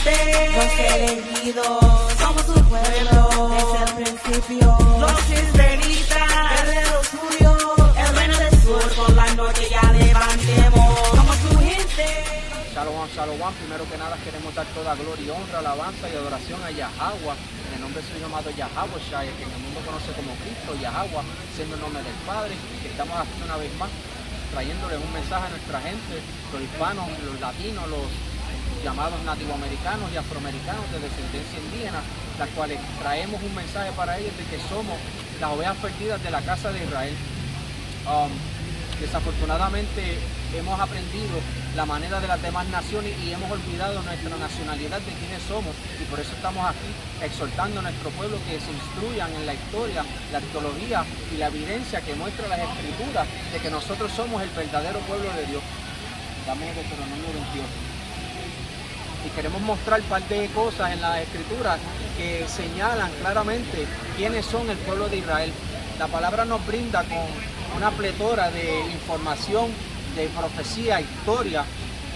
gente, los elegidos, somos su pueblo, desde el principio, los israelitas, guerreros suyos, el reino del sur, por la noche ya levantemos, somos su gente. Shalom, shalom. Primero que nada queremos dar toda gloria y honra, alabanza y adoración a Yahweh, en el nombre de su hijo amado Yahweh Shai, que en el mundo conoce como Cristo, Yahweh, siendo el nombre del Padre, que estamos aquí una vez más, trayéndoles un mensaje a nuestra gente, los hispanos, los latinos, los llamados nativoamericanos y afroamericanos de descendencia indígena, las cuales traemos un mensaje para ellos de que somos las ovejas perdidas de la casa de Israel. Desafortunadamente hemos aprendido la manera de las demás naciones y hemos olvidado nuestra nacionalidad de quiénes somos, y por eso estamos aquí exhortando a nuestro pueblo que se instruyan en la historia, la arqueología y la evidencia que muestra las escrituras de que nosotros somos el verdadero pueblo de Dios. Dame Deuteronomio 28. Y queremos mostrar un par de cosas en las escrituras que señalan claramente quiénes son el pueblo de Israel. La palabra nos brinda con una pletora de información, de profecía, historia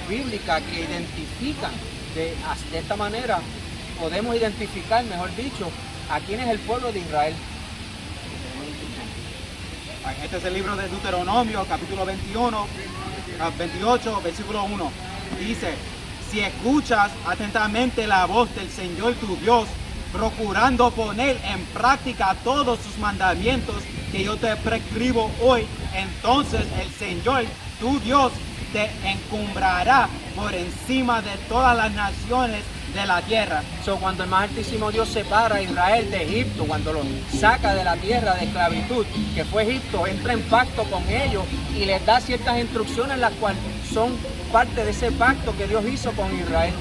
bíblica que identifican de esta manera. Podemos identificar, mejor dicho, a quién es el pueblo de Israel. Este es el libro de Deuteronomio, capítulo 28, versículo 1. Dice: si escuchas atentamente la voz del Señor tu Dios, procurando poner en práctica todos sus mandamientos que yo te prescribo hoy, entonces el Señor tu Dios te encumbrará por encima de todas las naciones de la tierra. Cuando el más altísimo Dios separa a Israel de Egipto, cuando lo saca de la tierra de esclavitud que fue Egipto, entra en pacto con ellos y les da ciertas instrucciones, las cuales son parte de ese pacto que Dios hizo con Israel.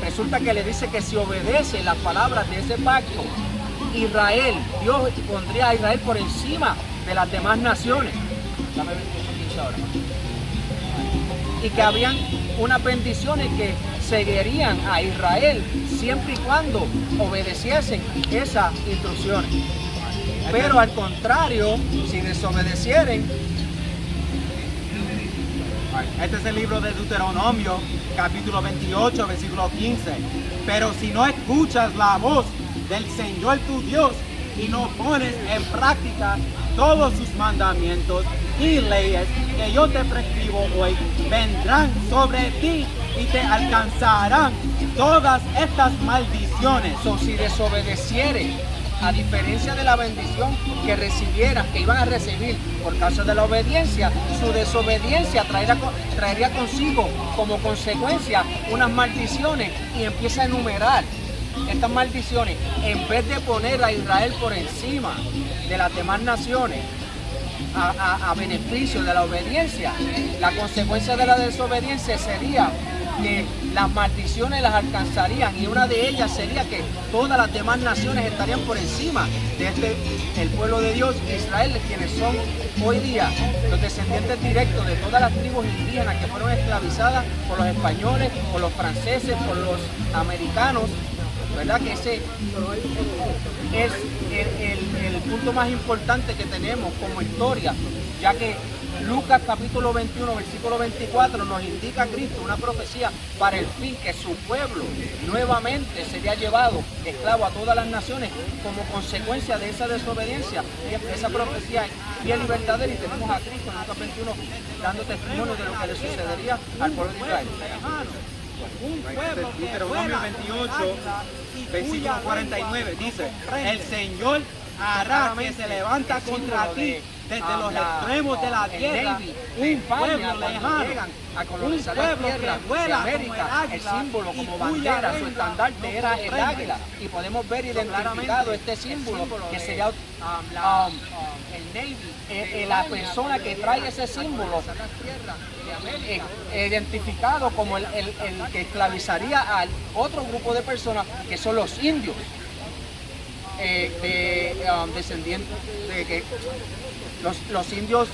Resulta que le dice que si obedece las palabras de ese pacto, Israel, Dios pondría a Israel por encima de las demás naciones. Dame 15 ahora. Y que habrían unas bendiciones que seguirían a Israel siempre y cuando obedeciesen esas instrucciones. Pero al contrario, si desobedecieren. Este es el libro de Deuteronomio, capítulo 28, versículo 15. Pero si no escuchas la voz del Señor tu Dios y no pones en práctica todos sus mandamientos y leyes que yo te prescribo hoy, vendrán sobre ti y te alcanzarán todas estas maldiciones. Si desobedecieren, a diferencia de la bendición que recibieran, que iban a recibir por causa de la obediencia, su desobediencia traería consigo como consecuencia unas maldiciones, y empieza a enumerar estas maldiciones. En vez de poner a Israel por encima de las demás naciones a beneficio de la obediencia, la consecuencia de la desobediencia sería que las maldiciones las alcanzarían, y una de ellas sería que todas las demás naciones estarían por encima de el pueblo de Dios, Israel, quienes son hoy día los descendientes directos de todas las tribus indígenas que fueron esclavizadas por los españoles, por los franceses, por los americanos. ¿Verdad? Que ese es el punto más importante que tenemos como historia, ya que Lucas capítulo 21, versículo 24 nos indica a Cristo una profecía para el fin que su pueblo nuevamente sería llevado esclavo a todas las naciones como consecuencia de esa desobediencia. Y esa profecía es bien libertadora, y tenemos a Cristo en Lucas 21 dando testimonio de lo que le sucedería al pueblo de Israel. Deuteronomio 28, versículo 49 dice: el Señor hará que se levanta contra ti desde los extremos de la tierra un pueblo lejano, a colonizar la tierra de América. El símbolo como bandera, su estandarte era el águila, y podemos ver identificado este símbolo que sería el Navy, la persona que trae ese símbolo, identificado como el que esclavizaría al otro grupo de personas, que son los indios, descendientes de que los indios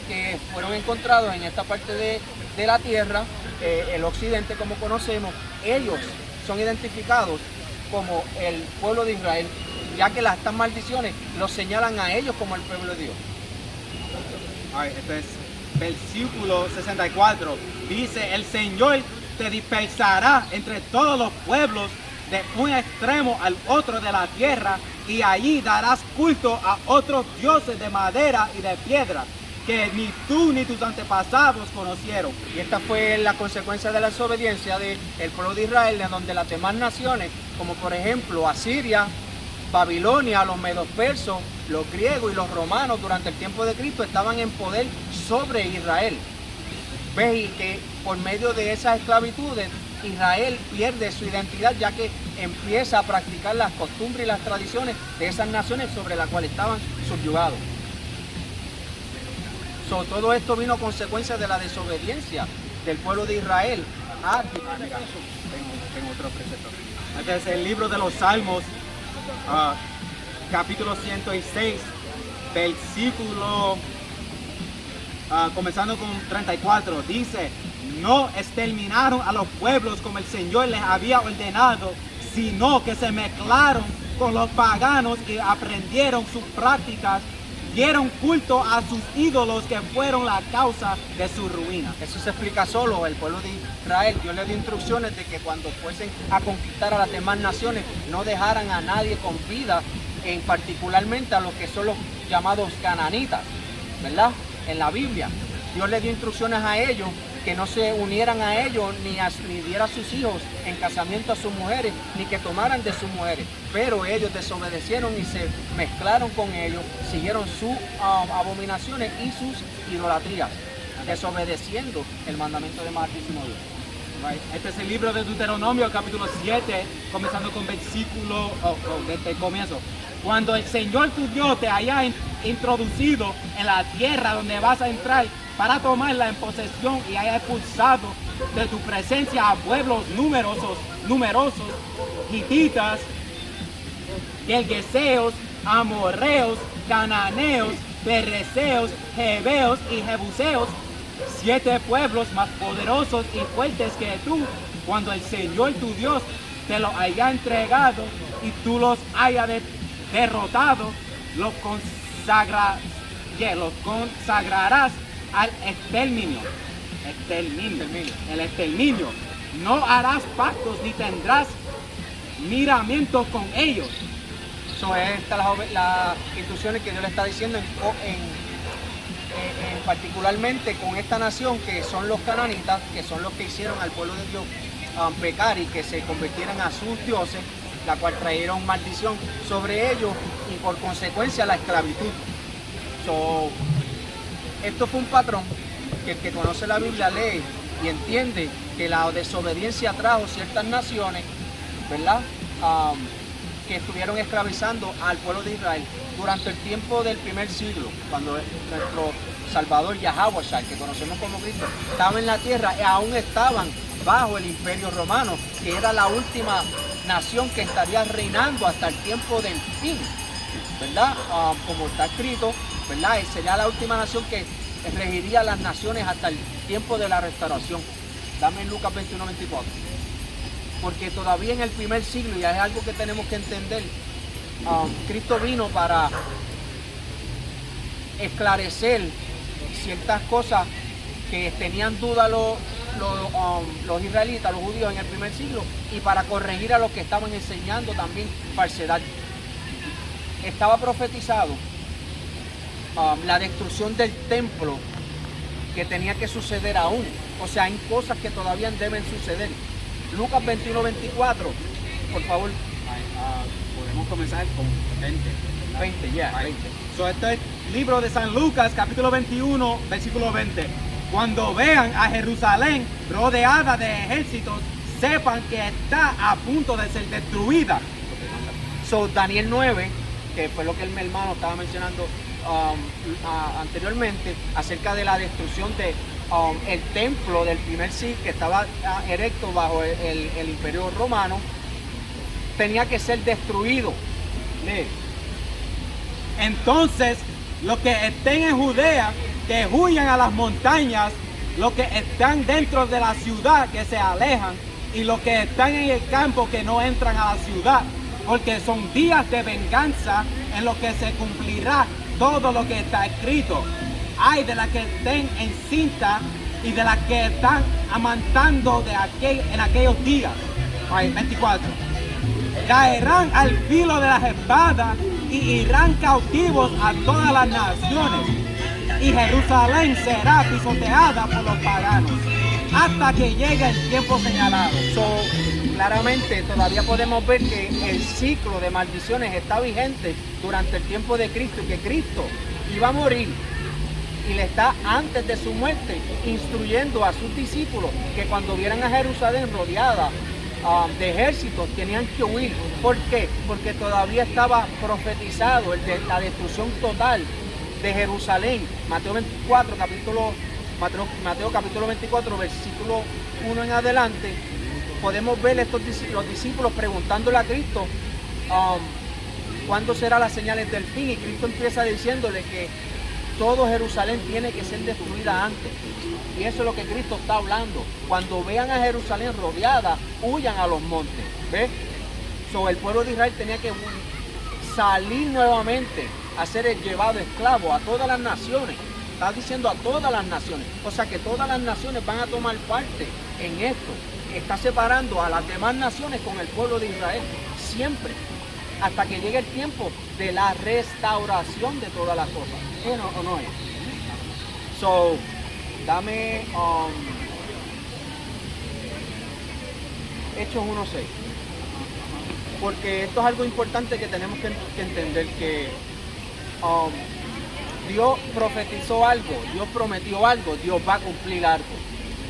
que fueron encontrados en esta parte de la tierra, el occidente como conocemos, ellos son identificados como el pueblo de Israel, ya que estas maldiciones los señalan a ellos como el pueblo de Dios. Este es versículo 64. Dice: el Señor te dispersará entre todos los pueblos de un extremo al otro de la tierra, y allí darás culto a otros dioses de madera y de piedra, que ni tú ni tus antepasados conocieron. Y esta fue la consecuencia de la desobediencia del pueblo de Israel, en donde las demás naciones, como por ejemplo Asiria, Babilonia, los medos persos, los griegos y los romanos durante el tiempo de Cristo estaban en poder sobre Israel. ¿Ves? Y que por medio de esas esclavitudes Israel pierde su identidad, ya que empieza a practicar las costumbres y las tradiciones de esas naciones sobre las cuales estaban subyugados. Todo esto vino a consecuencia de la desobediencia del pueblo de Israel. Tengo otro precepto. Este es el libro de los Salmos, capítulo 106, versículo, comenzando con 34, dice: no exterminaron a los pueblos como el Señor les había ordenado, sino que se mezclaron con los paganos y aprendieron sus prácticas, dieron culto a sus ídolos que fueron la causa de su ruina. Eso se explica solo. El pueblo de Israel, Dios le dio instrucciones de que cuando fuesen a conquistar a las demás naciones no dejaran a nadie con vida, en particularmente a los que son los llamados cananitas, ¿verdad? En la Biblia Dios le dio instrucciones a ellos que no se unieran a ellos, ni diera a sus hijos en casamiento a sus mujeres, ni que tomaran de sus mujeres. Pero ellos desobedecieron y se mezclaron con ellos, siguieron sus abominaciones y sus idolatrías, desobedeciendo el mandamiento de Altísimo Dios. Este es el libro de Deuteronomio, capítulo 7, comenzando con versículo, desde el comienzo. Cuando el Señor tu Dios te haya introducido en la tierra donde vas a entrar para tomarla en posesión, y haya expulsado de tu presencia a pueblos numerosos, hititas, gergeseos, amorreos, cananeos, fereceos, jebeos y jebuseos, 7 pueblos más poderosos y fuertes que tú, cuando el Señor tu Dios te los haya entregado y tú los haya derrotado, los consagrarás al exterminio. El exterminio. No harás pactos ni tendrás miramientos con ellos. Estas las instrucciones que Dios le está diciendo particularmente con esta nación, que son los cananitas, que son los que hicieron al pueblo de Dios pecar y que se convirtieran a sus dioses, la cual trajeron maldición sobre ellos y por consecuencia la esclavitud. Esto fue un patrón que el que conoce la Biblia lee y entiende que la desobediencia trajo ciertas naciones, ¿verdad? Que estuvieron esclavizando al pueblo de Israel durante el tiempo del primer siglo, cuando nuestro Salvador Yahawashi, que conocemos como Cristo, estaba en la tierra y aún estaban bajo el Imperio Romano, que era la última nación que estaría reinando hasta el tiempo del fin, ¿verdad? Como está escrito, ¿verdad? Sería la última nación que regiría las naciones hasta el tiempo de la restauración. Dame Lucas 21:24. Porque todavía en el primer siglo, y es algo que tenemos que entender, Cristo vino para esclarecer ciertas cosas que tenían duda los israelitas, los judíos en el primer siglo, y para corregir a los que estaban enseñando también falsedad. Estaba profetizado la destrucción del templo que tenía que suceder aún. O sea, hay cosas que todavía deben suceder. Lucas 21:24, por favor. Podemos comenzar con 20. 20, ya. 20. Este es el libro de San Lucas, capítulo 21, versículo 20. Cuando vean a Jerusalén rodeada de ejércitos, sepan que está a punto de ser destruida. Daniel 9, que fue lo que el hermano estaba mencionando anteriormente, acerca de la destrucción de el templo del primer siglo, que estaba erecto bajo el Imperio Romano, tenía que ser destruido. Entonces, los que estén en Judea, que huyan a las montañas; los que están dentro de la ciudad, que se alejan; y los que están en el campo, que no entran a la ciudad, porque son días de venganza en los que se cumplirá todo lo que está escrito. Ay de las que estén encinta y de las que están amantando en aquellos días. 24. Caerán al filo de las espadas y irán cautivos a todas las naciones, y Jerusalén será pisoteada por los paganos hasta que llegue el tiempo señalado. Claramente todavía podemos ver que el ciclo de maldiciones está vigente durante el tiempo de Cristo, y que Cristo iba a morir y le está, antes de su muerte, instruyendo a sus discípulos que cuando vieran a Jerusalén rodeada de ejércitos tenían que huir. ¿Por qué? Porque todavía estaba profetizado la destrucción total de Jerusalén. Mateo capítulo 24, versículo 1 en adelante, podemos ver los discípulos preguntándole a Cristo cuándo será las señales del fin, y Cristo empieza diciéndole que todo Jerusalén tiene que ser destruida antes. Y eso es lo que Cristo está hablando. Cuando vean a Jerusalén rodeada, huyan a los montes. ¿Ves? El pueblo de Israel tenía que salir nuevamente a ser llevado esclavo a todas las naciones. Está diciendo a todas las naciones. O sea que todas las naciones van a tomar parte en esto. Está separando a las demás naciones con el pueblo de Israel. Siempre. Hasta que llegue el tiempo de la restauración de todas las cosas. ¿Es o no es? Dame Hechos 1:6. Porque esto es algo importante que tenemos que entender, que Dios profetizó algo, Dios prometió algo, Dios va a cumplir algo.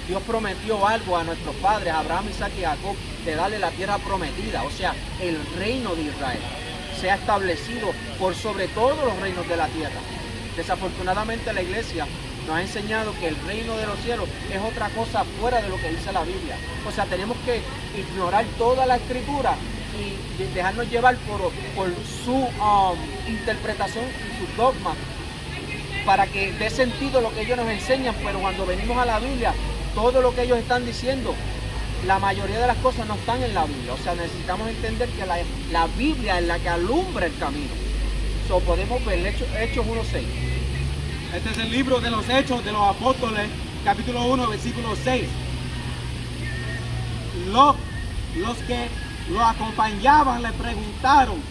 Dios prometió algo a nuestros padres, Abraham, Isaac y Jacob, de darle la tierra prometida, o sea, el reino de Israel se ha establecido por sobre todos los reinos de la tierra. Desafortunadamente la iglesia nos ha enseñado que el reino de los cielos es otra cosa fuera de lo que dice la Biblia. O sea, tenemos que ignorar toda la escritura y dejarnos llevar por su interpretación y sus dogmas, para que dé sentido lo que ellos nos enseñan. Pero cuando venimos a la Biblia, todo lo que ellos están diciendo, la mayoría de las cosas no están en la Biblia. O sea, necesitamos entender que la Biblia es la que alumbra el camino. Podemos ver Hechos 1:6. Este es el libro de los Hechos de los Apóstoles, capítulo 1, versículo 6. Los que lo acompañaban le preguntaron: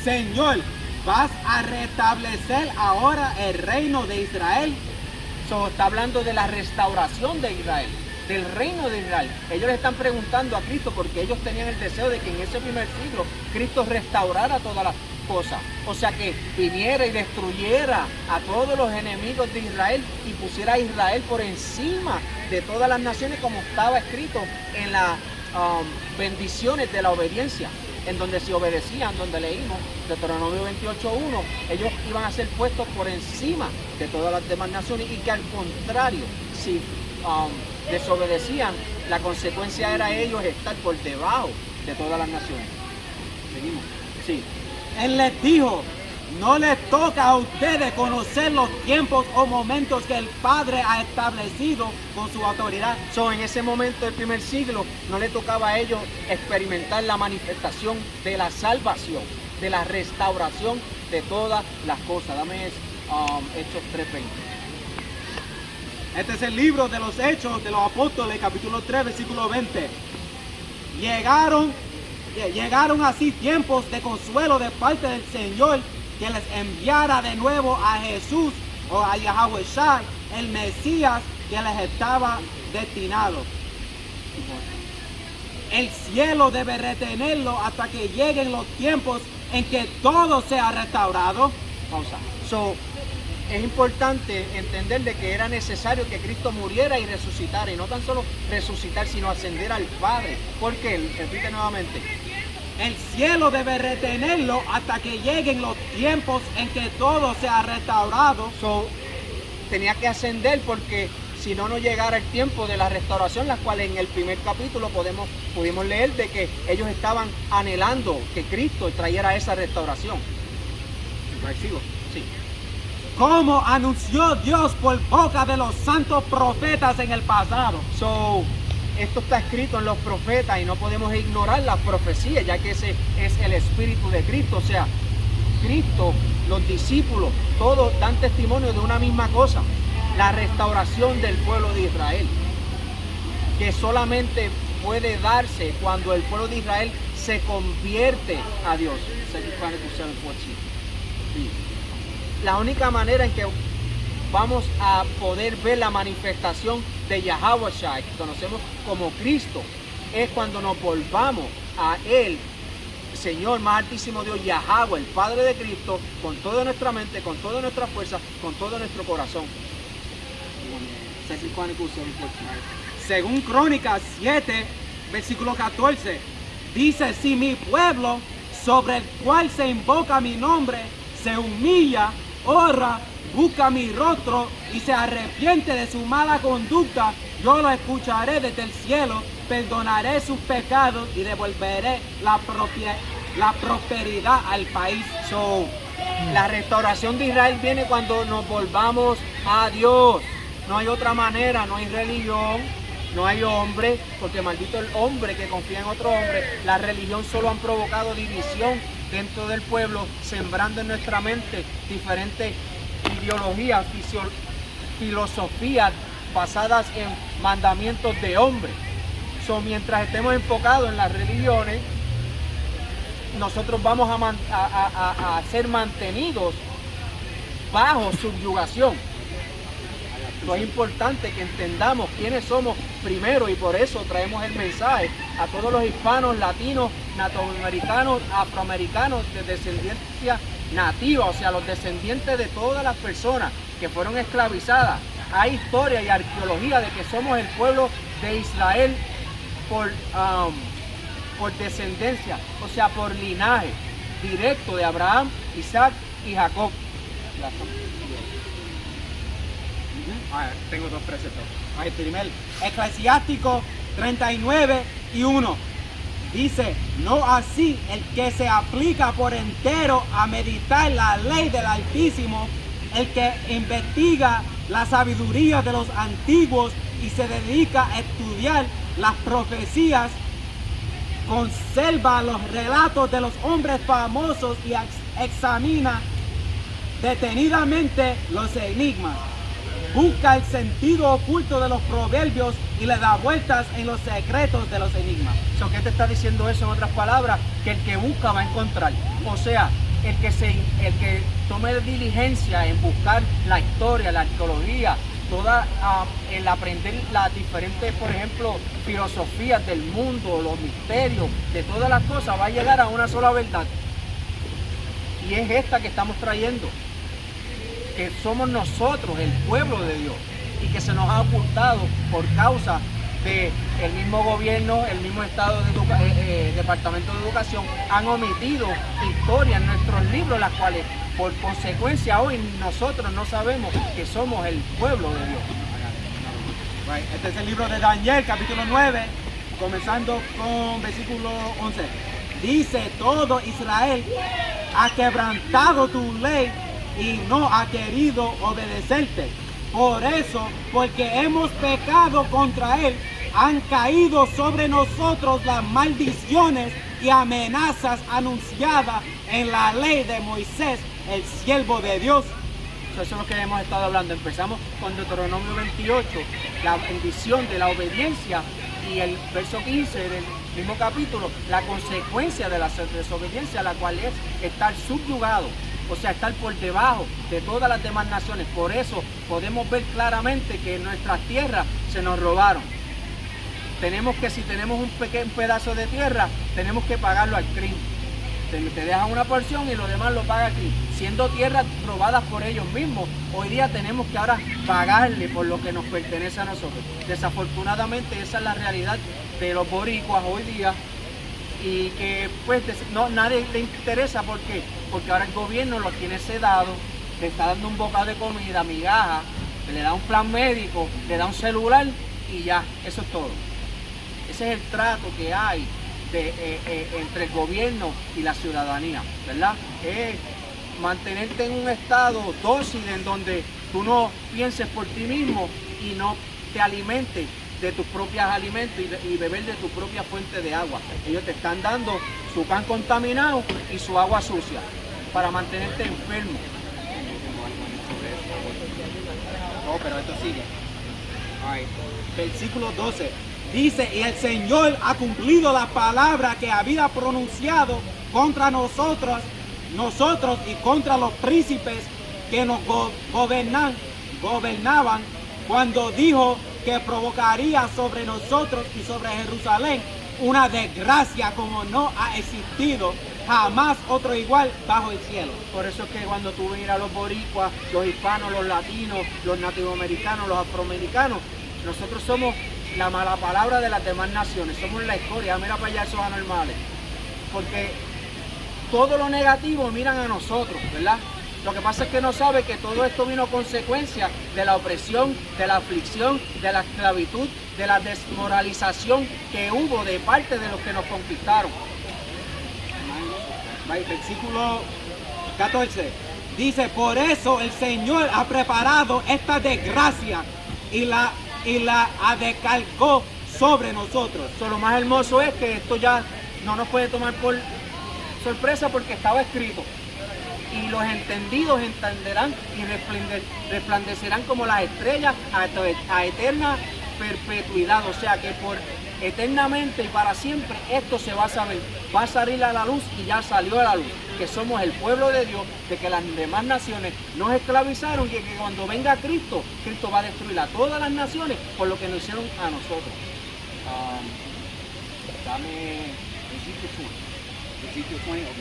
Señor, ¿vas a restablecer ahora el reino de Israel? Está hablando de la restauración de Israel, del reino de Israel. Ellos le están preguntando a Cristo porque ellos tenían el deseo de que en ese primer siglo Cristo restaurara todas las cosas. O sea, que viniera y destruyera a todos los enemigos de Israel y pusiera a Israel por encima de todas las naciones, como estaba escrito en las bendiciones de la obediencia, en donde se obedecían, donde leímos Deuteronomio 28:1, ellos iban a ser puestos por encima de todas las demás naciones, y que al contrario, si desobedecían, la consecuencia era ellos estar por debajo de todas las naciones. Seguimos. Sí. Él les dijo: no les toca a ustedes conocer los tiempos o momentos que el Padre ha establecido con su autoridad. En ese momento del primer siglo no le tocaba a ellos experimentar la manifestación de la salvación, de la restauración de todas las cosas. Dame Hechos 3:20. Este es el libro de los Hechos de los Apóstoles, capítulo 3, versículo 20. Llegaron así tiempos de consuelo de parte del Señor, que les enviara de nuevo a Jesús, o a Yahweh Shai, el Mesías que les estaba destinado. El cielo debe retenerlo hasta que lleguen los tiempos en que todo sea restaurado. Pausa. Es importante entender de que era necesario que Cristo muriera y resucitara, y no tan solo resucitar, sino ascender al Padre. ¿Por qué? Repite nuevamente. El cielo debe retenerlo hasta que lleguen los tiempos en que todo sea restaurado. Tenía que ascender, porque si no, no llegara el tiempo de la restauración, la cual en el primer capítulo pudimos leer de que ellos estaban anhelando que Cristo trayera esa restauración. ¿Sigo? Sí. Como anunció Dios por boca de los santos profetas en el pasado. Esto está escrito en los profetas y no podemos ignorar las profecías, ya que ese es el Espíritu de Cristo. O sea, Cristo, los discípulos, todos dan testimonio de una misma cosa. la restauración del pueblo de Israel, que solamente puede darse cuando el pueblo de Israel se convierte a Dios. Sí. La única manera en que vamos a poder ver la manifestación de Yahweh Shai, que conocemos como Cristo, es cuando nos volvamos a Él, Señor más altísimo Dios, Yahweh, el Padre de Cristo, con toda nuestra mente, con toda nuestra fuerza, con todo nuestro corazón. Según Crónicas 7, versículo 14, dice: si mi pueblo, sobre el cual se invoca mi nombre, se humilla, ora, busca mi rostro y se arrepiente de su mala conducta, yo lo escucharé desde el cielo, perdonaré sus pecados y devolveré la prosperidad al país. La restauración de Israel viene cuando nos volvamos a Dios. No hay otra manera, no hay religión, no hay hombre, porque maldito el hombre que confía en otro hombre. La religión solo han provocado división dentro del pueblo, sembrando en nuestra mente diferentes ideologías, filosofías basadas en mandamientos de hombres. Mientras estemos enfocados en las religiones, nosotros vamos a ser mantenidos bajo subyugación. Es importante que entendamos quiénes somos primero, y por eso traemos el mensaje a todos los hispanos, latinos, nativoamericanos, afroamericanos de descendencia nativa, o sea, los descendientes de todas las personas que fueron esclavizadas. Hay historia y arqueología de que somos el pueblo de Israel por descendencia, o sea, por linaje directo de Abraham, Isaac y Jacob. Tengo dos preceptos. El primer, Eclesiástico 39:1. Dice: no así el que se aplica por entero a meditar la ley del Altísimo, el que investiga la sabiduría de los antiguos y se dedica a estudiar las profecías, conserva los relatos de los hombres famosos y examina detenidamente los enigmas. Busca el sentido oculto de los proverbios y le da vueltas en los secretos de los enigmas. ¿Qué te está diciendo eso en otras palabras? Que el que busca va a encontrar. O sea, el que tome diligencia en buscar la historia, la arqueología, el aprender las diferentes, por ejemplo, filosofías del mundo, los misterios, de todas las cosas, va a llegar a una sola verdad. Y es esta que estamos trayendo. Que somos nosotros, el pueblo de Dios, y que se nos ha ocultado por causa del mismo gobierno, el mismo Estado de Departamento de Educación, han omitido historia en nuestros libros, las cuales por consecuencia hoy nosotros no sabemos que somos el pueblo de Dios. Este es el libro de Daniel, capítulo 9, comenzando con versículo 11. Dice: todo Israel ha quebrantado tu ley y no ha querido obedecerte. Por eso, porque hemos pecado contra él, han caído sobre nosotros las maldiciones y amenazas anunciadas en la ley de Moisés, el siervo de Dios. Eso es lo que hemos estado hablando. Empezamos con Deuteronomio 28, la bendición de la obediencia, y el verso 15 del mismo capítulo, la consecuencia de la desobediencia, la cual es estar subyugado. O sea, estar por debajo de todas las demás naciones. Por eso podemos ver claramente que en nuestras tierras se nos robaron. Si tenemos un pequeño pedazo de tierra, tenemos que pagarlo al crimen. Te dejan una porción y lo demás lo paga aquí. Siendo tierras robadas por ellos mismos, hoy día tenemos que ahora pagarle por lo que nos pertenece a nosotros. Desafortunadamente esa es la realidad de los boricuas hoy día. Y que pues nadie le interesa porque ahora el gobierno los tiene sedado, le está dando un bocado de comida, migaja, le da un plan médico, le da un celular y ya, eso es todo. Ese es el trato que hay entre el gobierno y la ciudadanía, ¿verdad? Es mantenerte en un estado dócil en donde tú no pienses por ti mismo y no te alimentes de tus propios alimentos y beber de tu propia fuente de agua. Ellos te están dando su pan contaminado y su agua sucia para mantenerte enfermo. Oh, pero esto sigue. All right. Versículo 12. Dice, y el Señor ha cumplido la palabra que había pronunciado contra nosotros y contra los príncipes que nos gobernaban, cuando dijo que provocaría sobre nosotros y sobre Jerusalén una desgracia como no ha existido jamás otro igual bajo el cielo. Por eso es que cuando tú miras a los boricuas, los hispanos, los latinos, los nativoamericanos, los afroamericanos, nosotros somos la mala palabra de las demás naciones, somos la escoria. Mira para allá esos anormales, porque todo lo negativo miran a nosotros, ¿verdad? Lo que pasa es que no sabe que todo esto vino a consecuencia de la opresión, de la aflicción, de la esclavitud, de la desmoralización que hubo de parte de los que nos conquistaron. Versículo 14. Dice, por eso el Señor ha preparado esta desgracia y la descargó sobre nosotros. Lo más hermoso es que esto ya no nos puede tomar por sorpresa porque estaba escrito. Y los entendidos entenderán y resplandecerán como las estrellas a eterna perpetuidad. O sea que por eternamente y para siempre esto se va a saber, va a salir a la luz y ya salió a la luz, que somos el pueblo de Dios, de que las demás naciones nos esclavizaron y que cuando venga Cristo, Cristo va a destruir a todas las naciones por lo que nos hicieron a nosotros. Dame Ezequiel 20, ok.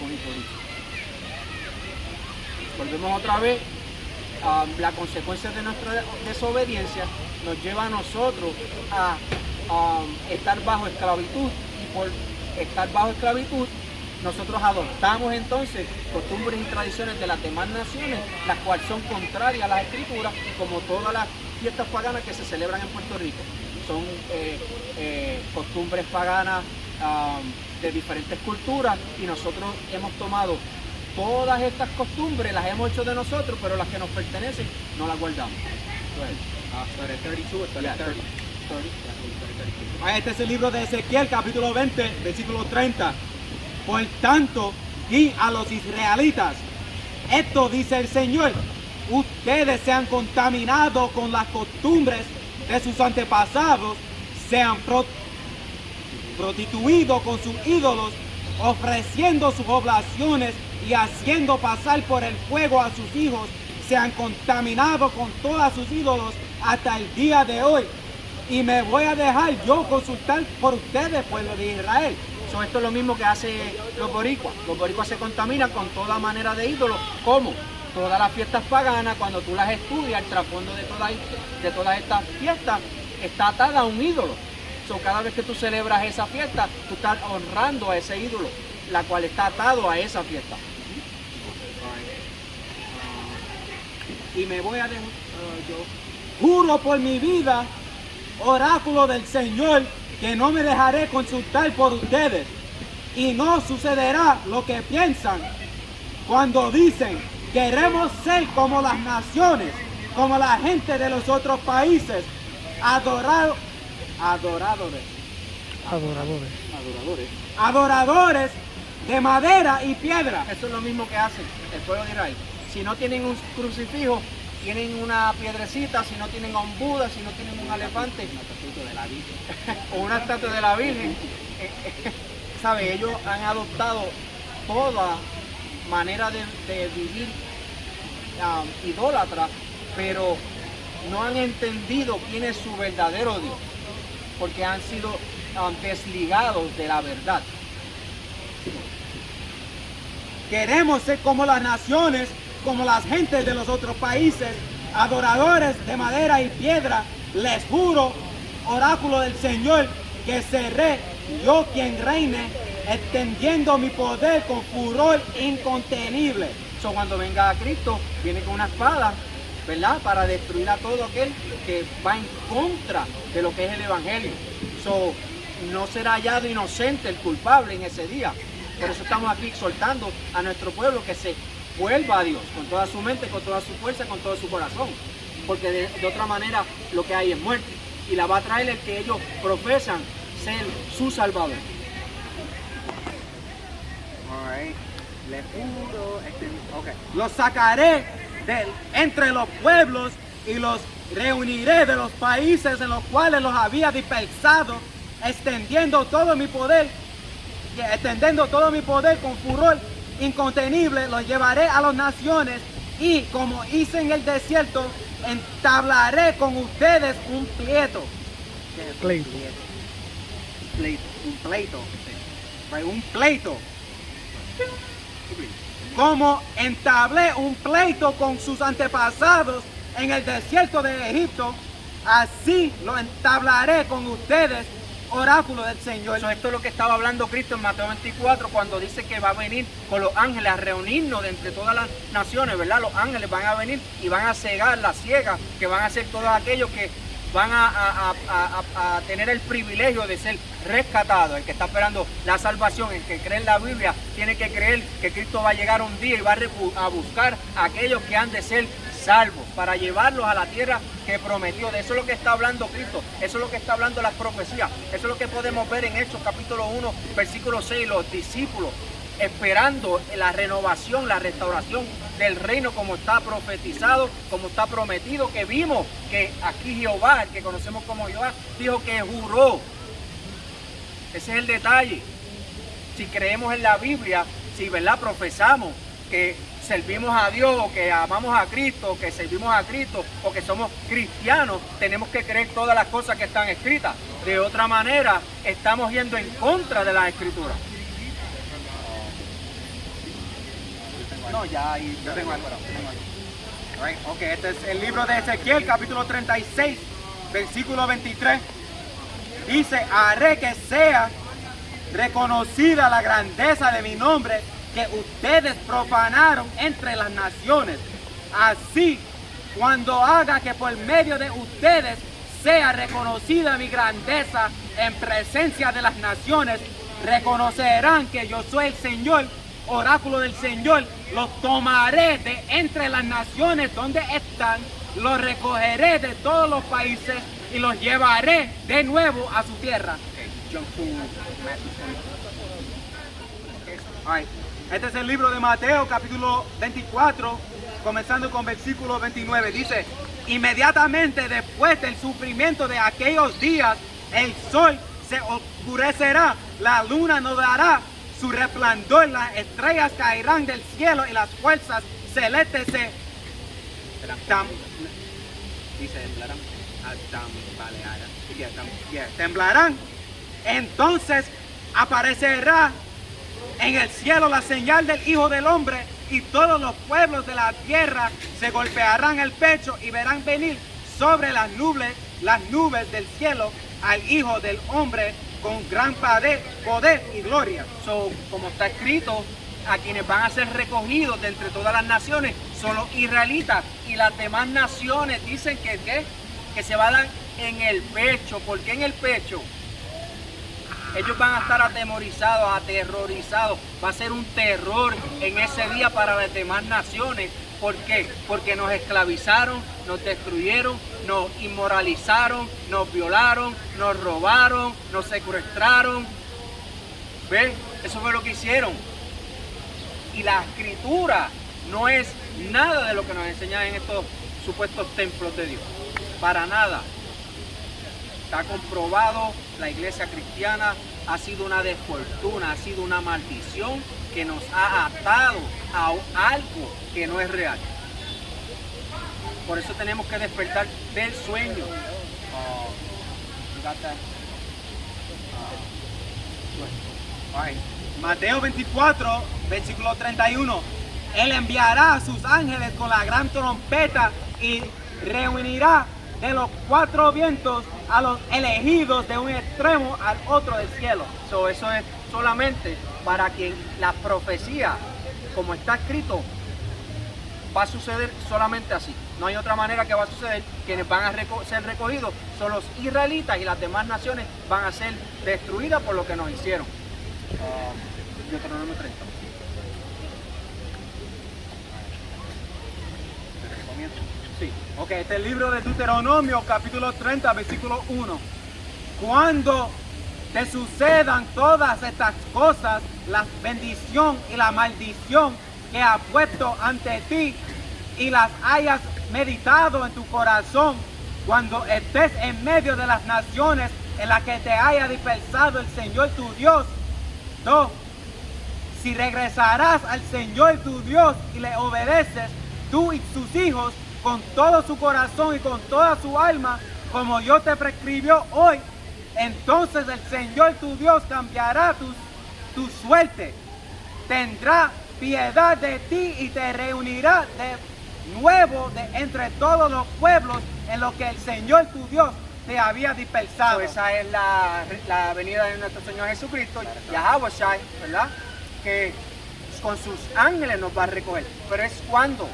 20. Volvemos otra vez. La consecuencia de nuestra desobediencia nos lleva a nosotros a estar bajo esclavitud, y por estar bajo esclavitud nosotros adoptamos entonces costumbres y tradiciones de las demás naciones, las cuales son contrarias a las escrituras, como todas las fiestas paganas que se celebran en Puerto Rico. Son costumbres paganas de diferentes culturas, y nosotros hemos tomado todas estas costumbres, las hemos hecho de nosotros, pero las que nos pertenecen no las guardamos. Este es el libro de Ezequiel, capítulo 20, versículo 30. Por tanto, di a los israelitas, esto dice el Señor, ustedes se han contaminado con las costumbres de sus antepasados, se han prostituido con sus ídolos, ofreciendo sus oblaciones y haciendo pasar por el fuego a sus hijos, se han contaminado con todos sus ídolos hasta el día de hoy. Y me voy a dejar yo consultar por ustedes, pueblo de Israel. Esto es lo mismo que hacen los boricuas. Los boricuas se contaminan con toda manera de ídolos. ¿Cómo? Todas las fiestas paganas, cuando tú las estudias, el trasfondo de todas estas fiestas está atada a un ídolo. Cada vez que tú celebras esa fiesta, tú estás honrando a ese ídolo, la cual está atado a esa fiesta. Y me voy a dejar, juro por mi vida, oráculo del Señor, que no me dejaré consultar por ustedes, y no sucederá lo que piensan cuando dicen, queremos ser como las naciones, como la gente de los otros países, adoradores de madera y piedra. Eso es lo mismo que hacen el pueblo de Israel. Si no tienen un crucifijo, tienen una piedrecita. Si no tienen a un Buda, si no tienen un elefante, o una estatua de la Virgen. ¿Sabe? Ellos han adoptado toda manera de vivir idólatra, pero no han entendido quién es su verdadero Dios, porque han sido desligados de la verdad. Queremos ser como las naciones, como las gentes de los otros países, adoradores de madera y piedra. Les juro, oráculo del Señor, que seré yo quien reine, extendiendo mi poder con furor incontenible. Cuando venga a Cristo, viene con una espada, ¿verdad? Para destruir a todo aquel que va en contra de lo que es el Evangelio. No será hallado inocente el culpable en ese día. Por eso estamos aquí exhortando a nuestro pueblo que se vuelva a Dios con toda su mente, con toda su fuerza, con todo su corazón. Porque de otra manera lo que hay es muerte. Y la va a traer el que ellos profesan ser su Salvador. Los sacaré entre los pueblos y los reuniré de los países en los cuales los había dispersado, extendiendo todo mi poder con furor incontenible, los llevaré a las naciones y, como hice en el desierto, entablaré con ustedes un pleito. Un pleito. Como entablé un pleito con sus antepasados en el desierto de Egipto, así lo entablaré con ustedes, oráculo del Señor. Esto es lo que estaba hablando Cristo en Mateo 24, cuando dice que va a venir con los ángeles a reunirnos de entre todas las naciones, ¿verdad? Los ángeles van a venir y van a cegar las ciegas, que van a ser todos aquellos que van a tener el privilegio de ser rescatados. El que está esperando la salvación, el que cree en la Biblia, tiene que creer que Cristo va a llegar un día y va a buscar a aquellos que han de ser salvos, para llevarlos a la tierra que prometió. De eso es lo que está hablando Cristo, eso es lo que está hablando las profecías, eso es lo que podemos ver en Hechos capítulo 1, versículo 6, los discípulos esperando la renovación, la restauración del reino como está profetizado, como está prometido, que vimos que aquí Jehová, el que conocemos como Jehová, dijo que juró. Ese es el detalle. Si creemos en la Biblia, si, ¿verdad?, profesamos que servimos a Dios, o que amamos a Cristo, o que servimos a Cristo, o que somos cristianos, tenemos que creer todas las cosas que están escritas. De otra manera, estamos yendo en contra de las Escrituras. No, ya ahí yo tengo algo. Right. Ok, este es el libro de Ezequiel, capítulo 36, versículo 23. Dice: haré que sea reconocida la grandeza de mi nombre, que ustedes profanaron entre las naciones. Así, cuando haga que por medio de ustedes sea reconocida mi grandeza en presencia de las naciones, reconocerán que yo soy el Señor, oráculo del Señor. Los tomaré de entre las naciones donde están, los recogeré de todos los países y los llevaré de nuevo a su tierra. Este es el libro de Mateo, capítulo 24, comenzando con versículo 29. Dice: inmediatamente después del sufrimiento de aquellos días, el sol se oscurecerá, la luna no dará su resplandor, las estrellas caerán del cielo y las fuerzas celestes se temblarán. Entonces aparecerá en el cielo la señal del Hijo del Hombre, y todos los pueblos de la tierra se golpearán el pecho y verán venir sobre las nubes del cielo al Hijo del Hombre con gran poder y gloria. Como está escrito, a quienes van a ser recogidos de entre todas las naciones son los israelitas, y las demás naciones dicen que se van a dar en el pecho. ¿Por qué en el pecho? Ellos van a estar atemorizados, aterrorizados. Va a ser un terror en ese día para las demás naciones. ¿Por qué? Porque nos esclavizaron, nos destruyeron, nos inmoralizaron, nos violaron, nos robaron, nos secuestraron. ¿Ves? Eso fue lo que hicieron. Y la Escritura no es nada de lo que nos enseñan en estos supuestos templos de Dios. Para nada. Está comprobado, la iglesia cristiana ha sido una desfortuna, ha sido una maldición que nos ha atado a algo que no es real. Por eso tenemos que despertar del sueño. Mateo 24, versículo 31. Él enviará a sus ángeles con la gran trompeta y reunirá de los cuatro vientos a los elegidos de un extremo al otro del cielo. Eso es solamente para quien la profecía, como está escrito, va a suceder solamente así. No hay otra manera que va a suceder. Quienes van a ser recogidos son los israelitas, y las demás naciones van a ser destruidas por lo que nos hicieron. Deuteronomio 30. Sí. Ok, este es el libro de Deuteronomio, capítulo 30, versículo 1. Cuando te sucedan todas estas cosas, la bendición y la maldición que ha puesto ante ti, y las hayas meditado en tu corazón cuando estés en medio de las naciones en las que te haya dispersado el Señor tu Dios. 2. Si regresarás al Señor tu Dios y le obedeces, tú y sus hijos, con todo su corazón y con toda su alma, como yo te prescribió hoy, entonces el Señor tu Dios cambiará tu suerte, tendrá piedad de ti y te reunirá de nuevo de entre todos los pueblos en los que el Señor tu Dios te había dispersado. Esa es la venida de nuestro Señor Jesucristo, Yahweh Shai, ¿verdad? Que con sus ángeles nos va a recoger. Pero es cuando,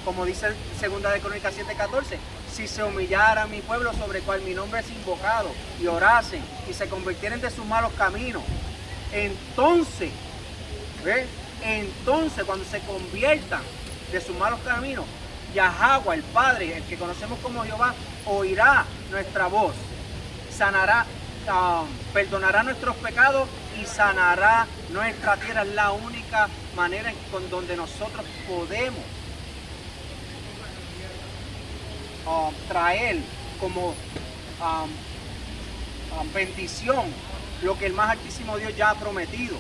como dice 2 de Crónicas 7:14, si se humillara mi pueblo sobre el cual mi nombre es invocado, y orasen y se convirtieren de sus malos caminos, entonces, ¿ves? Entonces cuando se conviertan de sus malos caminos, Yahweh, el Padre, el que conocemos como Jehová, oirá nuestra voz, sanará, perdonará nuestros pecados y sanará nuestra tierra. Es la única manera con donde nosotros podemos traer como bendición lo que el más altísimo Dios ya ha prometido,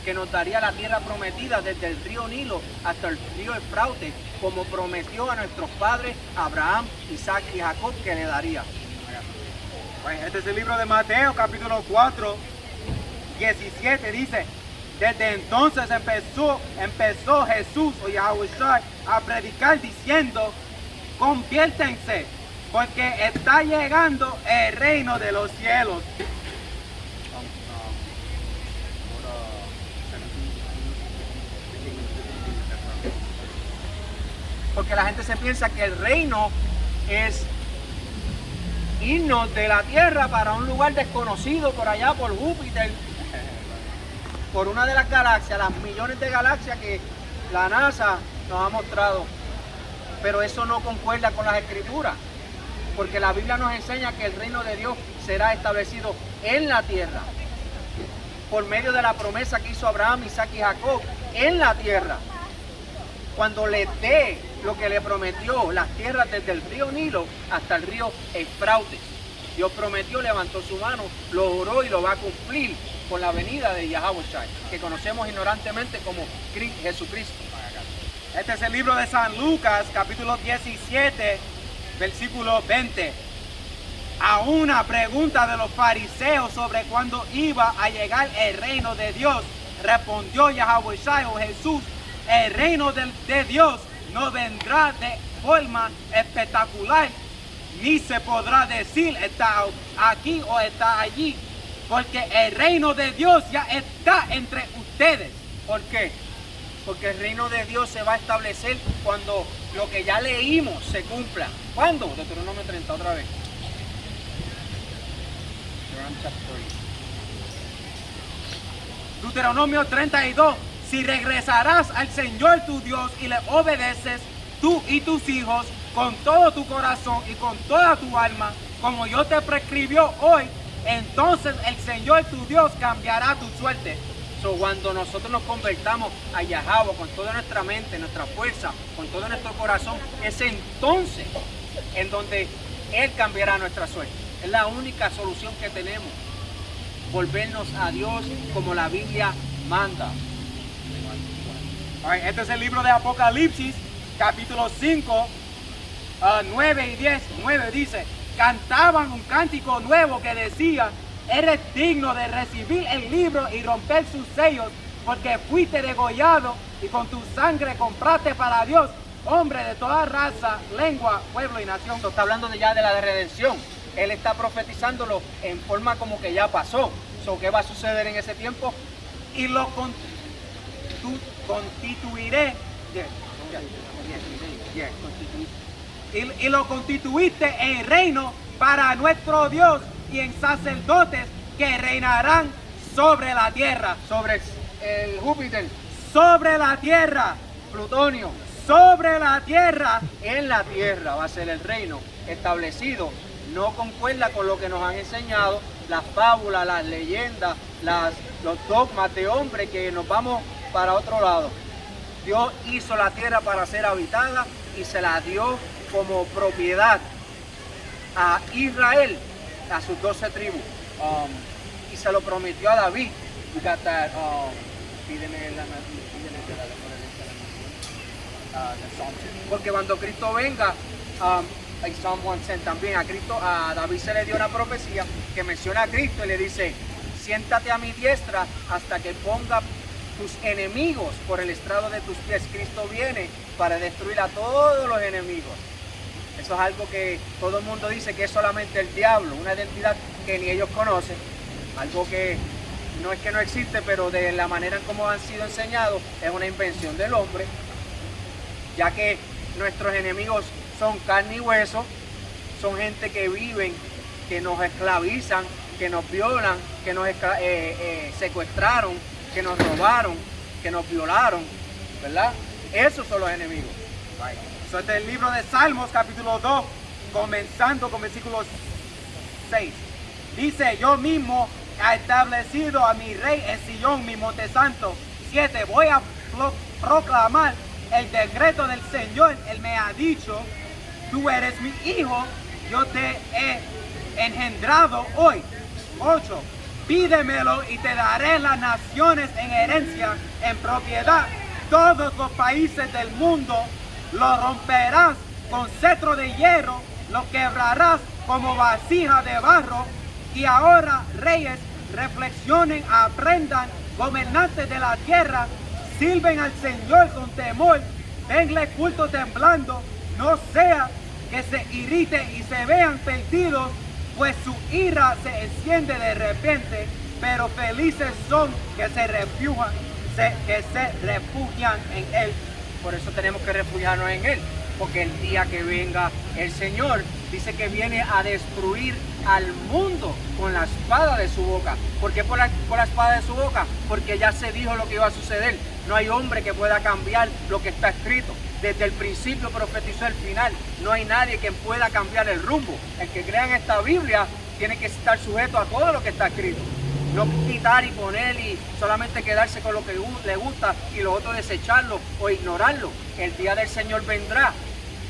que nos daría la tierra prometida desde el río Nilo hasta el río Eufrates, como prometió a nuestros padres Abraham, Isaac y Jacob que le daría. Pues este es el libro de Mateo, capítulo 4, 17, dice: desde entonces empezó Jesús, o Yahweh Shai, a predicar diciendo: conviértense, porque está llegando el reino de los cielos. Porque la gente se piensa que el reino es irnos de la tierra para un lugar desconocido por allá, por Júpiter, por una de las galaxias, las millones de galaxias que la NASA nos ha mostrado. Pero eso no concuerda con las Escrituras, porque la Biblia nos enseña que el reino de Dios será establecido en la tierra, por medio de la promesa que hizo Abraham, Isaac y Jacob, en la tierra. Cuando le dé lo que le prometió, las tierras desde el río Nilo hasta el río Eufrates. Dios prometió, levantó su mano, lo oró y lo va a cumplir con la venida de Yahweh Shai, que conocemos ignorantemente como Jesucristo. Este es el libro de San Lucas, capítulo 17, versículo 20. A una pregunta de los fariseos sobre cuándo iba a llegar el reino de Dios, respondió Yahweh Shai, o Jesús: el reino de Dios no vendrá de forma espectacular, ni se podrá decir está aquí o está allí, porque el reino de Dios ya está entre ustedes. ¿Por qué? Porque el reino de Dios se va a establecer cuando lo que ya leímos se cumpla. ¿Cuándo? Deuteronomio 30, otra vez. Deuteronomio 32. Si regresarás al Señor tu Dios y le obedeces, tú y tus hijos, con todo tu corazón y con toda tu alma, como yo te prescribió hoy, entonces el Señor tu Dios cambiará tu suerte. Cuando nosotros nos convertamos a Yahweh con toda nuestra mente, nuestra fuerza, con todo nuestro corazón, es entonces en donde Él cambiará nuestra suerte. Es la única solución que tenemos, volvernos a Dios como la Biblia manda. Este es el libro de Apocalipsis, capítulo 5, 9 y 10. 9 dice: cantaban un cántico nuevo que decía: eres digno de recibir el libro y romper sus sellos, porque fuiste degollado y con tu sangre compraste para Dios hombre de toda raza, lengua, pueblo y nación. Esto está hablando ya de la redención. Él está profetizándolo en forma como que ya pasó. ¿Qué va a suceder en ese tiempo? Y lo constituiré. Y lo constituiste en reino para nuestro Dios y en sacerdotes que reinarán sobre la tierra. Sobre el Júpiter. Sobre la tierra. Plutonio. Sobre la tierra. En la tierra va a ser el reino establecido. No concuerda con lo que nos han enseñado las fábulas, las leyendas, los dogmas de hombres, que nos vamos para otro lado. Dios hizo la tierra para ser habitada y se la dio como propiedad a Israel, a sus 12 tribus. Y se lo prometió a David. We got that, porque cuando Cristo venga, hay Psalm 110 también, a David se le dio una profecía que menciona a Cristo y le dice: siéntate a mi diestra hasta que ponga tus enemigos por el estrado de tus pies. Cristo viene para destruir a todos los enemigos. Eso es algo que todo el mundo dice que es solamente el diablo, una identidad que ni ellos conocen, algo que no es que no existe, pero de la manera en cómo han sido enseñados es una invención del hombre, ya que nuestros enemigos son carne y hueso, son gente que viven, que nos esclavizan, que nos violan, que nos secuestraron, que nos robaron, que nos violaron, ¿verdad? Esos son los enemigos. So, este es el libro de Salmos, capítulo 2, comenzando con versículo 6. Dice: yo mismo he establecido a mi rey en Sion, mi monte santo. 7. Voy a proclamar el decreto del Señor. Él me ha dicho: tú eres mi hijo, yo te he engendrado hoy. 8. Pídemelo y te daré las naciones en herencia, en propiedad. Todos los países del mundo lo romperás con cetro de hierro, lo quebrarás como vasija de barro. Y ahora, reyes, reflexionen, aprendan, gobernantes de la tierra, sirven al Señor con temor, denle culto temblando, no sea que se irrite y se vean perdidos, pues su ira se enciende de repente, pero felices son que se refugian en Él. Por eso tenemos que refugiarnos en Él, porque el día que venga el Señor, dice que viene a destruir al mundo con la espada de su boca. ¿Por qué por la espada de su boca? Porque ya se dijo lo que iba a suceder. No hay hombre que pueda cambiar lo que está escrito. Desde el principio profetizó el final. No hay nadie que pueda cambiar el rumbo. El que crea en esta Biblia tiene que estar sujeto a todo lo que está escrito. No quitar y poner y solamente quedarse con lo que le gusta y lo otro desecharlo o ignorarlo. El día del Señor vendrá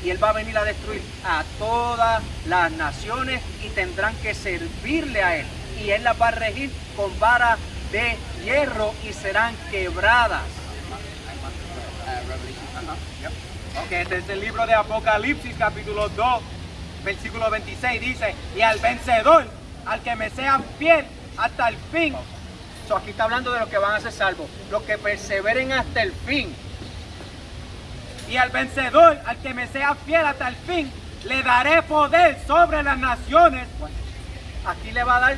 y Él va a venir a destruir a todas las naciones y tendrán que servirle a Él. Y Él las va a regir con vara de hierro y serán quebradas. Ok, este es el libro de Apocalipsis, capítulo 2, versículo 26. Dice: y al vencedor, al que me sea fiel hasta el fin. So, aquí está hablando de los que van a ser salvos, los que perseveren hasta el fin. Y al vencedor, al que me sea fiel hasta el fin, le daré poder sobre las naciones. Aquí le va a dar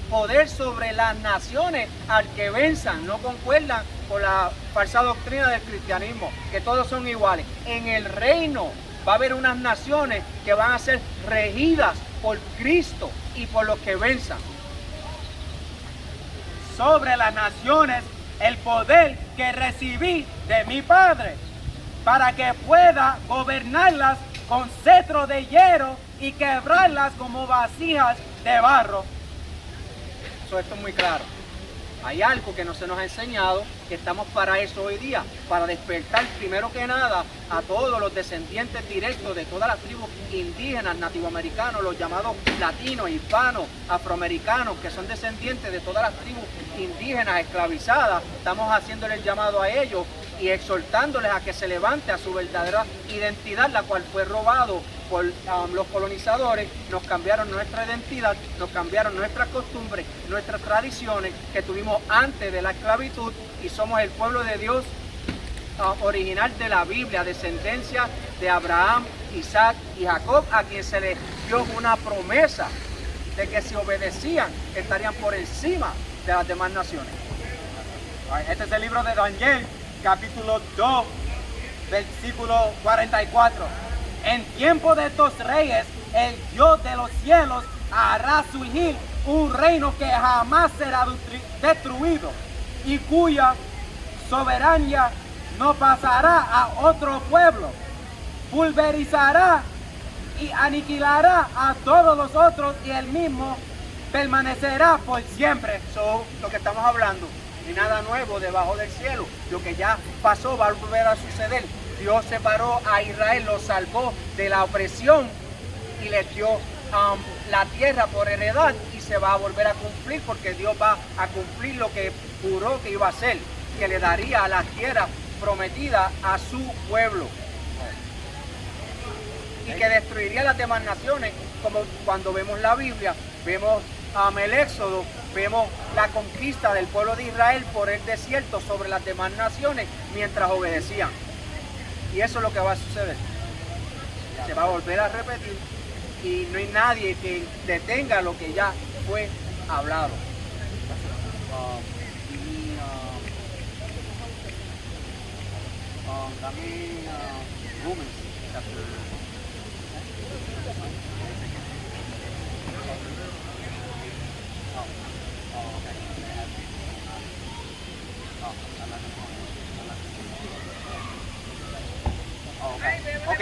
poder sobre las naciones al que venzan. No concuerdan con la falsa doctrina del cristianismo, que todos son iguales. En el reino va a haber unas naciones que van a ser regidas por Cristo y por los que venzan. Sobre las naciones el poder que recibí de mi Padre, para que pueda gobernarlas con cetro de hierro y quebrarlas como vasijas de barro. Esto es muy claro. Hay algo que no se nos ha enseñado, que estamos para eso hoy día, para despertar primero que nada a todos los descendientes directos de todas las tribus indígenas, nativoamericanos, los llamados latinos, hispanos, afroamericanos, que son descendientes de todas las tribus indígenas esclavizadas. Estamos haciéndole el llamado a ellos y exhortándoles a que se levante a su verdadera identidad, la cual fue robado por los colonizadores. Nos cambiaron nuestra identidad, nos cambiaron nuestras costumbres, nuestras tradiciones que tuvimos antes de la esclavitud, y somos el pueblo de Dios original de la Biblia, descendencia de Abraham, Isaac y Jacob, a quien se les dio una promesa de que si obedecían estarían por encima de las demás naciones. Este es el libro de Daniel, capítulo 2, versículo 44. En tiempo de estos reyes, el Dios de los cielos hará surgir un reino que jamás será destruido y cuya soberanía no pasará a otro pueblo. Pulverizará y aniquilará a todos los otros y él mismo permanecerá por siempre. Lo que estamos hablando, ni nada nuevo debajo del cielo. Lo que ya pasó va a volver a suceder. Dios separó a Israel, lo salvó de la opresión y les dio la tierra por heredad, y se va a volver a cumplir, porque Dios va a cumplir lo que juró que iba a hacer, que le daría la tierra prometida a su pueblo y que destruiría las demás naciones. Como cuando vemos la Biblia, vemos el Éxodo, vemos la conquista del pueblo de Israel por el desierto sobre las demás naciones mientras obedecían. Y eso es lo que va a suceder. Se va a volver a repetir y no hay nadie que detenga lo que ya fue hablado. También Romans chapter. Ok,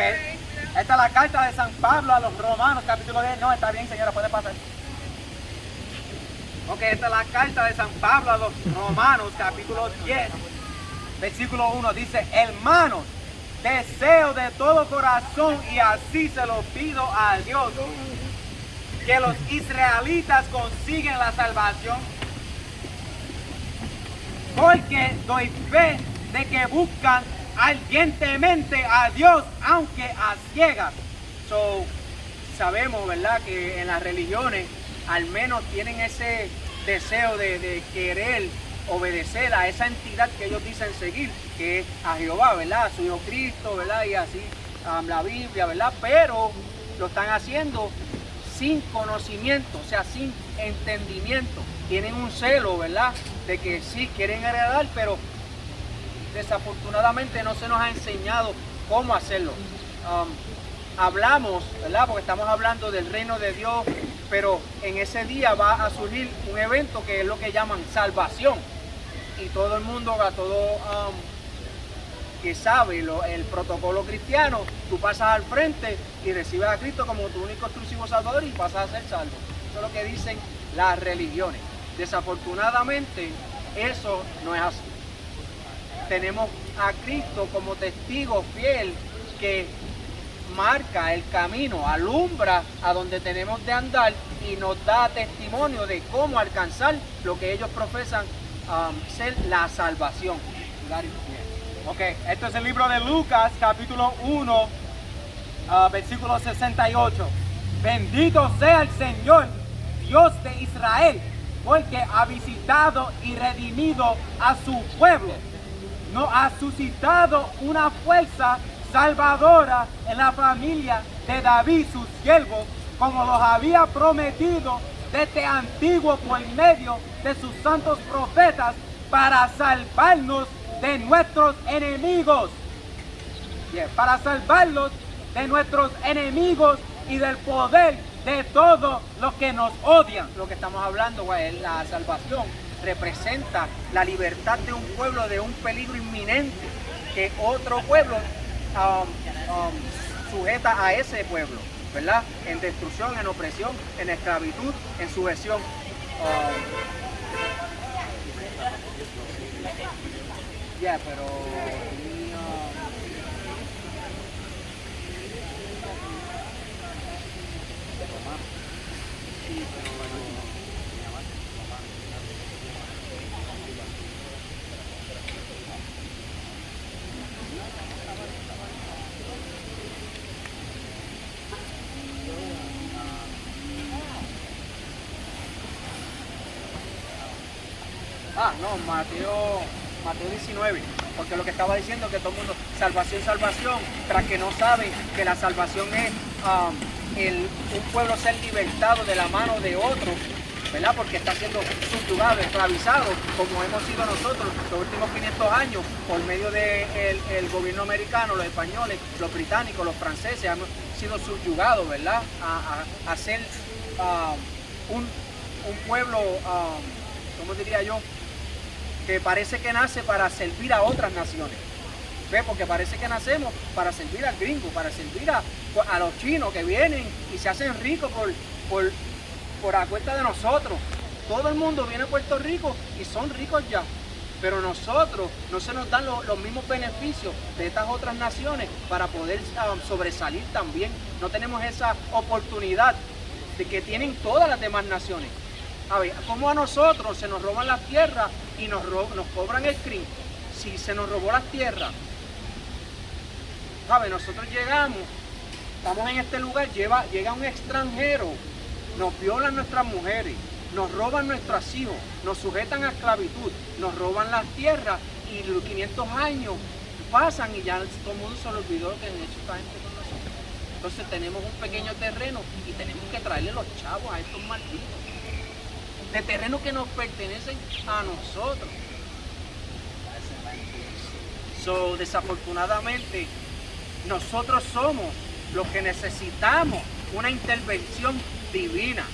esta es la carta de San Pablo a los Romanos, capítulo 10. No, está bien, señora, puede pasar. Ok, esta es la carta de San Pablo a los Romanos, capítulo 10, versículo 1. Dice: hermanos, deseo de todo corazón, y así se lo pido a Dios, que los israelitas consiguen la salvación, porque doy fe de que buscan ardientemente a Dios, aunque a ciegas. Sabemos, ¿verdad?, que en las religiones al menos tienen ese deseo de querer obedecer a esa entidad que ellos dicen seguir, que es a Jehová, ¿verdad?, a su Hijo Cristo, ¿verdad?, y así la Biblia, ¿verdad? Pero lo están haciendo sin conocimiento, o sea, sin entendimiento. Tienen un celo, ¿verdad?, de que sí quieren heredar, pero desafortunadamente no se nos ha enseñado cómo hacerlo. Hablamos, ¿verdad?, porque estamos hablando del reino de Dios, pero en ese día va a surgir un evento que es lo que llaman salvación, y todo el mundo, que sabe el protocolo cristiano, tú pasas al frente y recibes a Cristo como tu único exclusivo salvador y pasas a ser salvo. Eso es lo que dicen las religiones. Desafortunadamente eso no es así. Tenemos a Cristo como testigo fiel que marca el camino, alumbra a donde tenemos de andar y nos da testimonio de cómo alcanzar lo que ellos profesan ser la salvación. Ok, esto es el libro de Lucas, capítulo 1, versículo 68. Bendito sea el Señor, Dios de Israel, porque ha visitado y redimido a su pueblo. No ha suscitado una fuerza salvadora en la familia de David, su siervo, como los había prometido desde antiguo por medio de sus santos profetas, para salvarnos de nuestros enemigos. Para salvarlos de nuestros enemigos y del poder de todos los que nos odian. Lo que estamos hablando es la salvación. Representa la libertad de un pueblo de un peligro inminente que otro pueblo sujeta a ese pueblo, ¿verdad? En destrucción, en opresión, en esclavitud, en sujeción. Pero no, Mateo 19, porque lo que estaba diciendo es que todo el mundo, salvación, salvación, tras que no sabe que la salvación es un pueblo ser libertado de la mano de otro, ¿verdad? Porque está siendo subyugado, esclavizado, como hemos sido nosotros los últimos 500 años, por medio del gobierno americano, los españoles, los británicos, los franceses, hemos sido subyugados, ¿verdad? A ser un pueblo, ¿cómo diría yo?, que parece que nace para servir a otras naciones. ¿Ve? Porque parece que nacemos para servir al gringo, para servir a los chinos que vienen y se hacen ricos por a cuenta de nosotros. Todo el mundo viene a Puerto Rico y son ricos ya. pero nosotros no se nos dan los mismos beneficios de estas otras naciones para poder sobresalir también. No tenemos esa oportunidad de que tienen todas las demás naciones. A ver, ¿cómo a nosotros se nos roban las tierras y nos cobran el crimen? Si se nos robó las tierras, ¿sabe? Nosotros llegamos, estamos en este lugar, llega un extranjero, nos violan nuestras mujeres, nos roban nuestros hijos, nos sujetan a esclavitud, nos roban las tierras y los 500 años pasan y ya todo el mundo se le olvidó que han hecho esta gente con nosotros. Entonces tenemos un pequeño terreno y tenemos que traerle los chavos a estos malditos. De terreno que nos pertenecen a nosotros. So, desafortunadamente, nosotros somos los que necesitamos una intervención divina.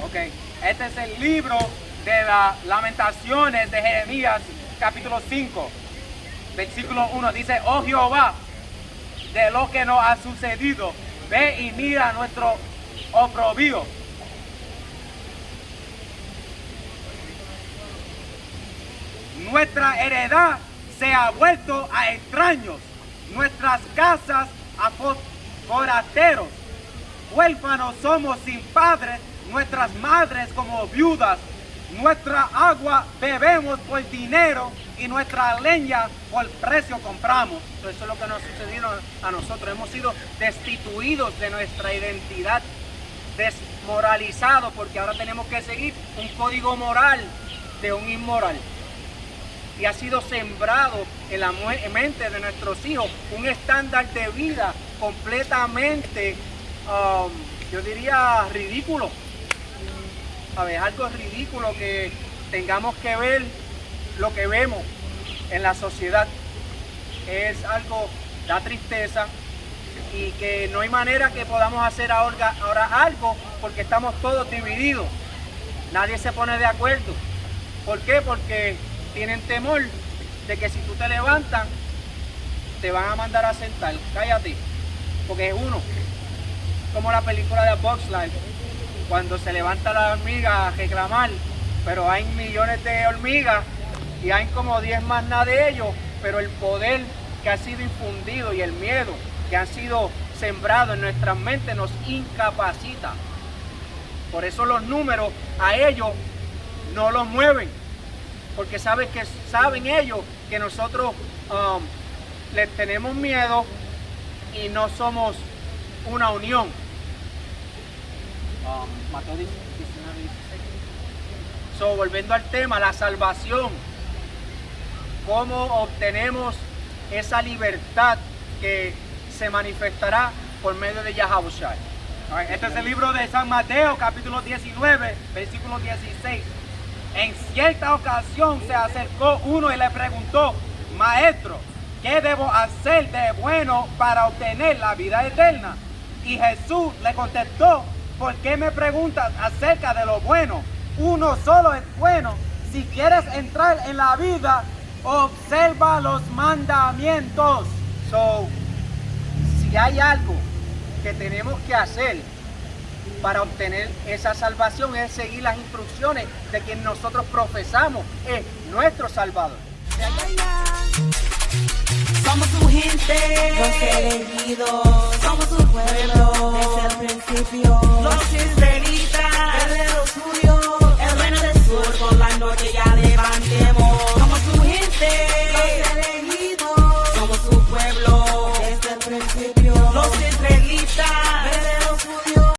Ok, este es el libro de las Lamentaciones de Jeremías, capítulo 5, versículo 1. Dice: oh Jehová, de lo que nos ha sucedido, ve y mira nuestro oprobio. Nuestra heredad se ha vuelto a extraños, nuestras casas a forasteros. Huérfanos somos sin padres, nuestras madres como viudas. Nuestra agua bebemos por dinero y nuestra leña por precio compramos. Eso es lo que nos ha sucedido a nosotros. Hemos sido destituidos de nuestra identidad, desmoralizados, porque ahora tenemos que seguir un código moral de un inmoral. Y ha sido sembrado en la mente de nuestros hijos un estándar de vida completamente, yo diría, ridículo. A ver, algo ridículo que tengamos que ver lo que vemos en la sociedad. Es algo, da tristeza, y que no hay manera que podamos hacer ahora algo porque estamos todos divididos. Nadie se pone de acuerdo. ¿Por qué? Porque tienen temor de que si tú te levantas, te van a mandar a sentar. Cállate, porque es uno. Como la película de Bugs Life, cuando se levanta la hormiga a reclamar, pero hay millones de hormigas y hay como 10 más nada de ellos, pero el poder que ha sido infundido y el miedo que han sido sembrados en nuestras mentes nos incapacita. Por eso los números a ellos no los mueven, porque saben ellos que nosotros les tenemos miedo y no somos una unión. Mateo 19:16. So, volviendo al tema, la salvación. ¿Cómo obtenemos esa libertad que se manifestará por medio de Yahawashi? Este es el libro de San Mateo, capítulo 19, versículo 16. En cierta ocasión se acercó uno y le preguntó: Maestro, ¿qué debo hacer de bueno para obtener la vida eterna? Y Jesús le contestó: ¿por qué me preguntas acerca de lo bueno? Uno solo es bueno. Si quieres entrar en la vida, observa los mandamientos. So, si hay algo que tenemos que hacer para obtener esa salvación, es seguir las instrucciones de quien nosotros profesamos es nuestro Salvador. Somos su gente, Los elegidos, somos su pueblo, desde el principio. los isleños.